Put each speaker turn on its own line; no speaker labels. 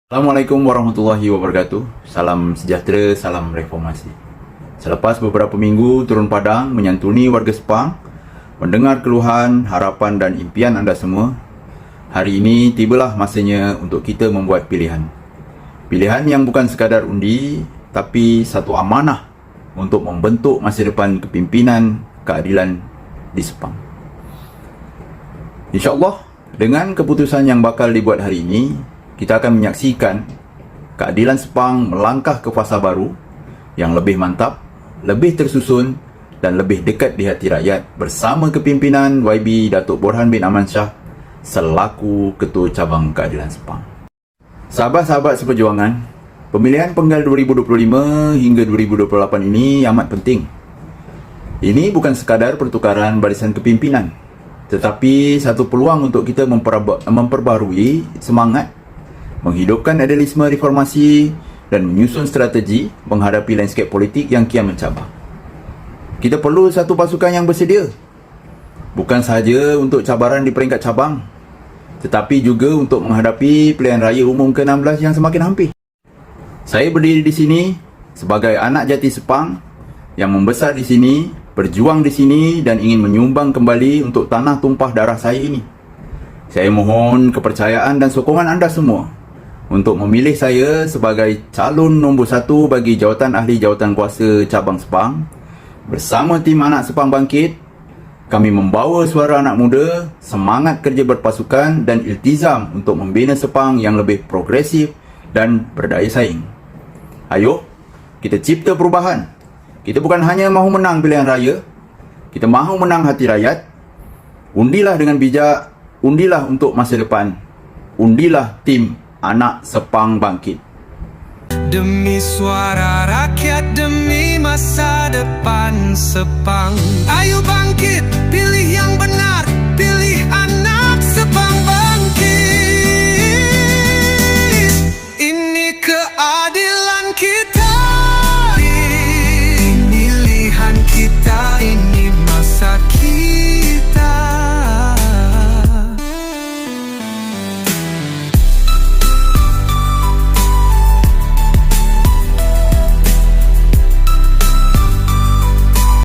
Assalamualaikum warahmatullahi wabarakatuh. Salam sejahtera, salam reformasi. Selepas beberapa minggu turun padang menyantuni warga Sepang, mendengar keluhan, harapan dan impian anda semua, hari ini tibalah masanya untuk kita membuat pilihan. Pilihan yang bukan sekadar undi, tapi satu amanah untuk membentuk masa depan kepimpinan keadilan di Sepang. InsyaAllah, dengan keputusan yang bakal dibuat hari ini, kita akan menyaksikan keadilan Sepang melangkah ke fasa baru yang lebih mantap, lebih tersusun dan lebih dekat di hati rakyat bersama kepimpinan YB Datuk Borhan bin Aman Shah selaku Ketua Cabang Keadilan Sepang. Sahabat-sahabat seperjuangan, pemilihan penggal 2025 hingga 2028 ini amat penting. Ini bukan sekadar pertukaran barisan kepimpinan, tetapi satu peluang untuk kita memperbarui semangat, menghidupkan idealisme reformasi dan menyusun strategi menghadapi landscape politik yang kian mencabar. Kita perlu satu pasukan yang bersedia, bukan sahaja untuk cabaran di peringkat cabang, tetapi juga untuk menghadapi pilihan raya umum ke-16 yang semakin hampir. Saya berdiri di sini sebagai anak jati Sepang yang membesar di sini, berjuang di sini dan ingin menyumbang kembali untuk tanah tumpah darah saya ini. Saya mohon kepercayaan dan sokongan anda semua untuk memilih saya sebagai calon nombor 1 bagi jawatan ahli jawatan kuasa cabang Sepang. Bersama tim anak Sepang Bangkit, kami membawa suara anak muda, semangat kerja berpasukan dan iltizam untuk membina Sepang yang lebih progresif dan berdaya saing. Ayo, kita cipta perubahan. Kita bukan hanya mahu menang pilihan raya, kita mahu menang hati rakyat. Undilah dengan bijak, undilah untuk masa depan, undilah tim anak Sepang Bangkit.
Demi suara rakyat, demi masa depan Sepang. Ayo bangkit,